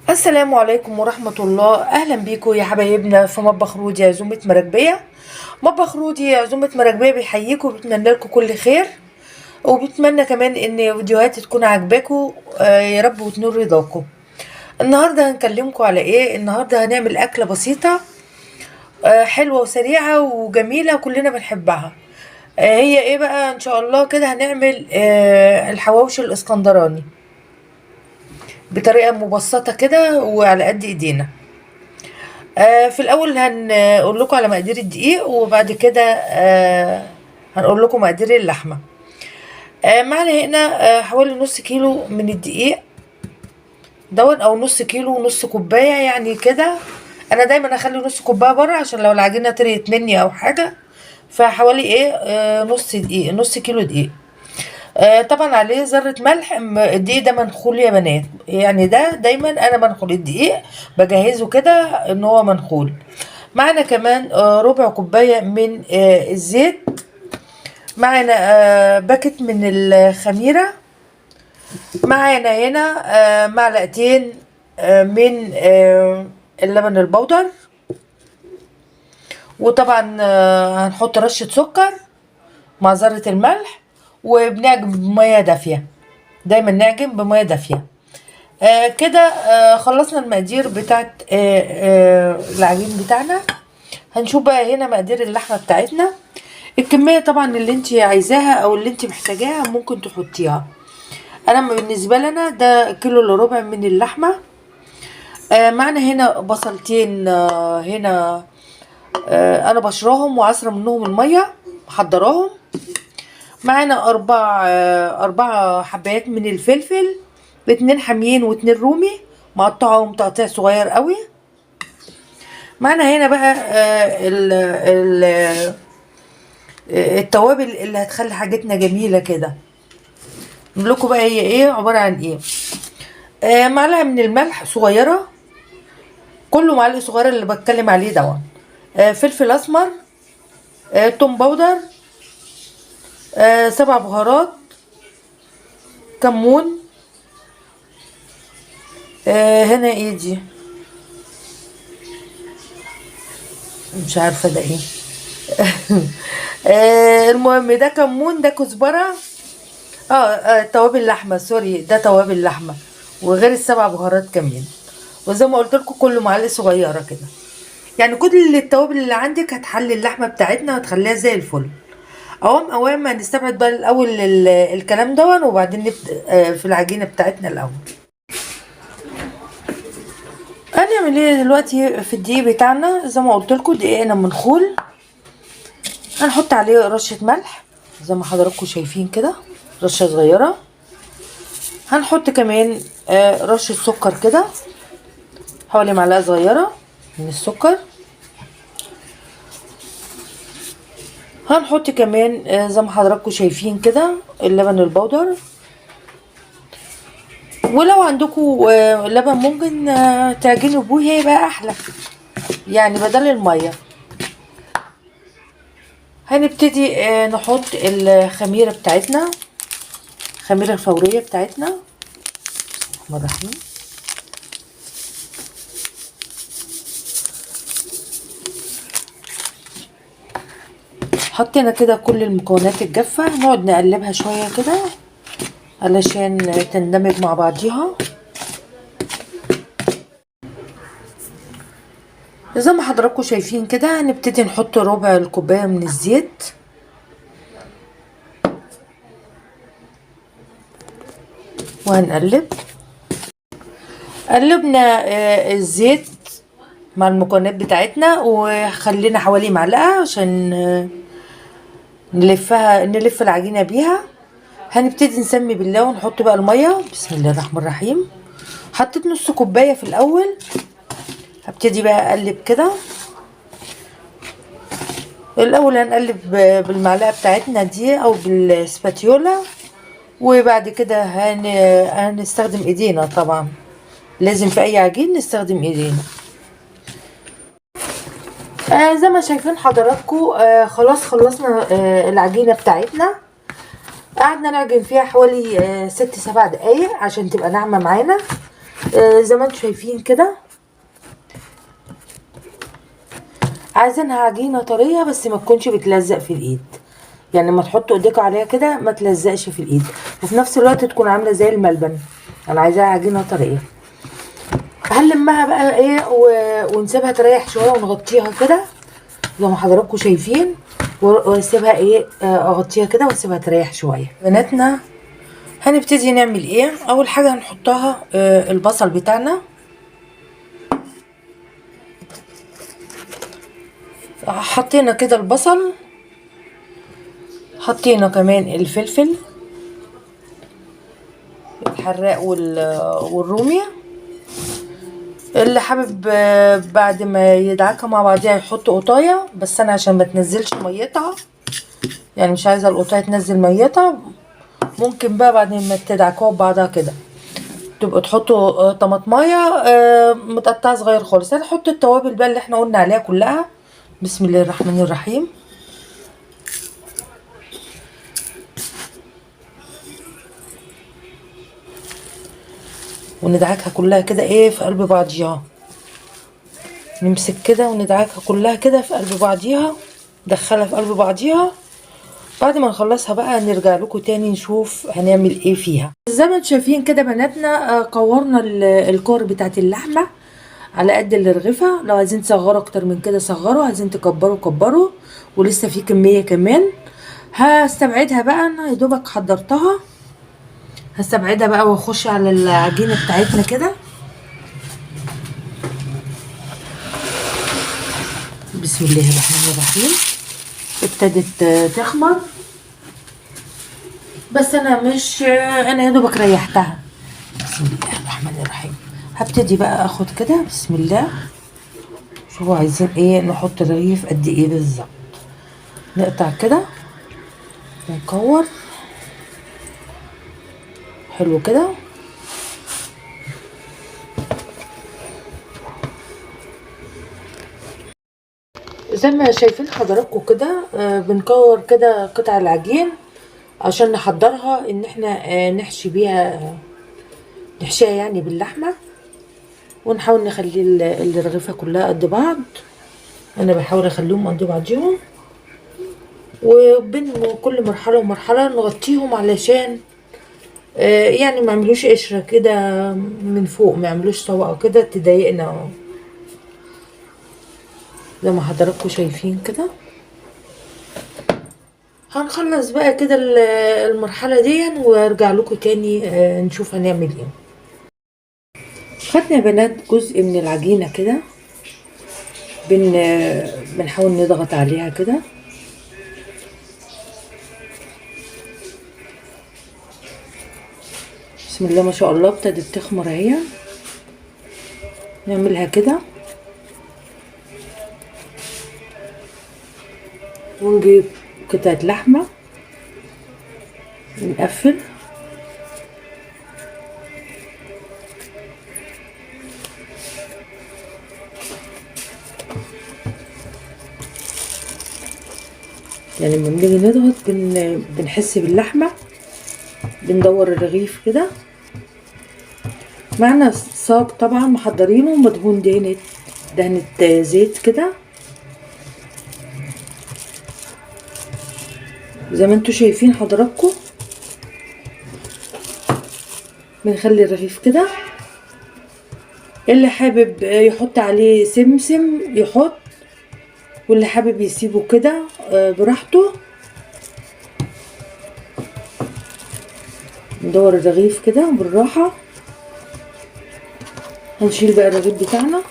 السلام عليكم ورحمة الله. أهلا بيكم يا حبايبنا في مطبخ رودي عزومة مراكبية. مطبخ رودي عزومة مراكبية بيحييكم وبيتمنى لكم كل خير، وبتمنى كمان ان فيديوهاتي تكون عاجباكم يا رب وتنور رضاكم. النهارده هنكلمكم على ايه؟ النهارده هنعمل أكلة بسيطة حلوة وسريعة وجميلة وكلنا بنحبها. هي ايه بقى؟ ان شاء الله كده هنعمل الحواوشي الاسكندراني بطريقة مبسطة كده وعلى قد ايدينا. في الأول هنقول لكم على مقادير الدقيق، وبعد كده هنقول لكم مقادير اللحمة. معنا هنا حوالي نص كيلو من الدقيق دون، أو نص كيلو ونص كوباية يعني كده. أنا دايما أخلي نص كوباية بره عشان لو العجينة طريت مني أو حاجة. فحوالي إيه نص دقيق، نص كيلو دقيق. طبعا عليه ذرة ملح. الدقيق ده منخول يا بنات، يعني ده دايما انا بنخل الدقيق، بجهزه كده ان هو منخول. معنا كمان ربع كوباية من الزيت. معنا باكت من الخميرة. معنا هنا معلقتين من اللبن البودر. وطبعا هنحط رشة سكر مع ذرة الملح، وبنعجن بمية دافية. دايما نعجن بمية دافية. كده خلصنا المقادير بتاعت العجين بتاعنا. هنشوف بقى هنا مقادير اللحمة بتاعتنا. الكمية طبعا اللي انت عايزاها او اللي انت محتاجاها ممكن تحطيها. انا بالنسبة لنا ده كيلو الا ربع من اللحمة. معنا هنا بصلتين هنا انا بشراهم وعصرة منهم المية، محضراهم. معانا اربع حبات من الفلفل، اتنين حاميين واتنين رومي مقطعهم تقطيع صغير قوي. معانا هنا بقى التوابل اللي هتخلي حاجتنا جميلة كده. نقول لكم بقى هي ايه، عبارة عن ايه. معلقة من الملح صغيرة، كله معلقة صغيرة اللي بتكلم عليه دوت. فلفل اسمر، توم باودر، 7 بهارات، كمون. هنا ايه دي؟ مش عارفة ده ايه. المهم ده كمون، ده كزبرة. توابل لحمة، سوري، ده توابل لحمة وغير ال7 بهارات كمان. وزي ما قلت لكم كله معلقة صغيرة كده. يعني كل التوابل اللي عندك هتحلي اللحمة بتاعتنا وتخليها زي الفل. اوام هنستبعد بقى الاول الكلام ده، وبعدين نبدأ في العجينة بتاعتنا الاول. هنعمل ايه دلوقتي في الدقيق بتاعنا؟ زي ما قلت لكم دقيقنا منخول. هنحط عليه رشة ملح زي ما حضراتكم شايفين كده، رشة صغيرة. هنحط كمان رشة سكر كده، حوالي معلقة صغيرة من السكر. هنحط كمان زي ما حضراتكم شايفين كده اللبن البودر. ولو عندكم لبن ممكن تعجنوا بيه، هيبقى احلى يعني بدل المية. هنبتدي نحط الخميرة بتاعتنا، الخميرة الفورية بتاعتنا. بسم الله الرحمن الرحيم. حطينا كده كل المكونات الجافة، نقعد نقلبها شوية كده علشان تندمج مع بعضيها. زي ما حضراتكم شايفين كده هنبتدي نحط ربع الكوباية من الزيت، وهنقلب. قلبنا الزيت مع المكونات بتاعتنا، وخلينا حوالي معلقة عشان نلف العجينة بيها. هنبتدي نسمي بالله ونحط بقى المية. بسم الله الرحمن الرحيم. حطيت نص كوباية في الأول. هبتدي بقى أقلب كده. الأول هنقلب بالمعلقة بتاعتنا دي أو بالسباتيولا، وبعد كده هنستخدم ايدينا. طبعا لازم في أي عجين نستخدم ايدينا. زي ما شايفين حضراتكم خلاص خلصنا العجينة بتاعتنا. قعدنا نعجن فيها حوالي 6-7 دقايق عشان تبقى ناعمة معانا. زي ما انتم شايفين كده. عايزينها عجينه طريه بس ما تكونش بتلزق في الايد، يعني لما تحطوا ايديكوا عليها كده ما تلزقش في الايد، وفي نفس الوقت تكون عامله زي الملبن. انا عايزاها عجينه طريه. هنلمها بقى ايه ونسيبها تريح شويه ونغطيها كده زي ما حضراتكم شايفين، واسيبها ايه اغطيها كده واسيبها تريح شويه. بناتنا هنبتدي نعمل ايه. اول حاجه هنحطها البصل بتاعنا. حطينا كده البصل، حطينا كمان الفلفل الحراق والرومي. اللي حابب بعد ما يدعكها مع بعضيها يحط قطايه، بس انا عشان ما تنزلش ميتها، يعني مش عايزه القطايه تنزل ميتها. ممكن بقى بعد ما تدعكوها ببعضها كده تبقوا تحطوا طماطمايه متقطعه صغير خالص. هنحط التوابل بقى اللي احنا قلنا عليها كلها. بسم الله الرحمن الرحيم. وندعكها كلها كده ايه في قلب بعضيها، نمسك كده وندعكها كلها كده في قلب بعضيها، ندخلها في قلب بعضيها. بعد ما نخلصها بقى نرجع لكم تاني نشوف هنعمل ايه فيها. زي ما انتم شايفين كده بناتنا قورنا الكور بتاعت اللحمه على قد الرغيفه. لو عايزين تصغروا اكتر من كده صغروا، عايزين تكبروا كبروا، ولسه في كميه كمان. هستبعدها بقى، انا يا دوبك حضرتها. هستبعدها بقى واخش على العجينه بتاعتنا كده. بسم الله الرحمن الرحيم. ابتدت تخمر، بس انا يا دوبك ريحتها. بسم الله الرحمن الرحيم. هبتدي بقى اخد كده بسم الله. شوفوا عايزين ايه، نحط رغيف قد ايه بالظبط. نقطع كده ونكور حلو كده. زي ما شايفين حضراتكم كده بنكور كده قطع العجين عشان نحضرها ان احنا نحشي بيها، نحشيها يعني باللحمه. ونحاول نخلي الرغيفه كلها قد بعض. انا بحاول اخليهم قد بعضيهم، وبين كل مرحله ومرحله نغطيهم علشان يعني ما يعملوش قشره كده من فوق، ما يعملوش طبقه كده تضايقنا زي ما حضراتكم شايفين كده. هنخلص بقى كده المرحله دي وارجع لكم تاني نشوف هنعمل ايه. خدنا يا بنات جزء من العجينه كده، بنحاول نضغط عليها كده. بسم الله ما شاء الله ابتدت تخمر اهي. نعملها كده ونجيب قطعة لحمة ونقفل. يعني لما بنيجي نضغط بنحس باللحمة. بندور الرغيف كده. معنا صاج طبعا محضرينه مدهون دهنة زيت كده زي ما انتوا شايفين حضراتكم. بنخلي الرغيف كده، اللي حابب يحط عليه سمسم يحط، واللي حابب يسيبه كده براحته. ندور الرغيف كده بالراحة. هنشيل بقى الرغيف بتاعنا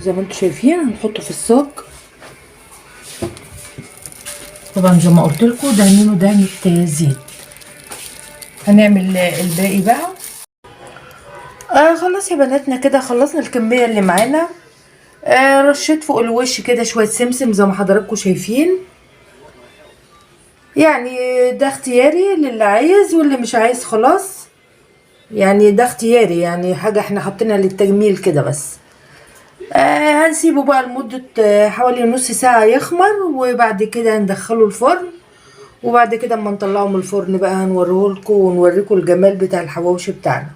زي ما انتوا شايفين، هنحطه في الصاج. طبعا زي ما قلت لكم دهنينه دهنة زيت. هنعمل الباقي بقى. خلاص يا بناتنا كده خلصنا الكمية اللي معانا. رشيت فوق الوش كده شوية سمسم زي ما حضراتكم شايفين. يعني ده اختياري للي عايز، واللي مش عايز خلاص. يعني ده اختياري، يعني حاجة احنا حاطينها للتجميل كده بس. هنسيبه بقى لمدة حوالي نص ساعة يخمر، وبعد كده هندخله الفرن. وبعد كده اما نطلعه من الفرن بقى هنوريهولكم ونوريكم الجمال بتاع الحواوشي بتاعنا.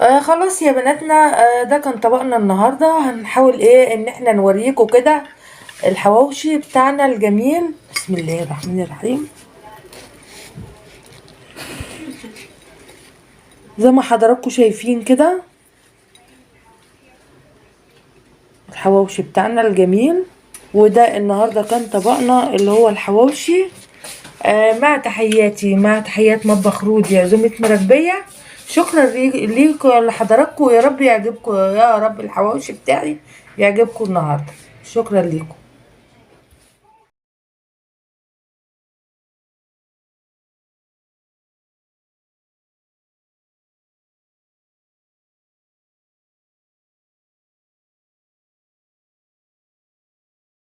خلاص يا بناتنا. ده كان طبقنا النهارده. هنحاول ايه ان احنا نوريكم كده الحواوشي بتاعنا الجميل. بسم الله الرحمن الرحيم. زي ما حضراتكم شايفين كده الحواوشي بتاعنا الجميل. وده النهارده كان طبقنا اللي هو الحواوشي. مع تحياتي، مع تحيات مطبخ رودي عزومة مراكبية. شكرا ليكم لحضراتكم. يا رب يعجبكم، يا رب الحواوشي بتاعي يعجبكم النهارده. شكرا ليكم.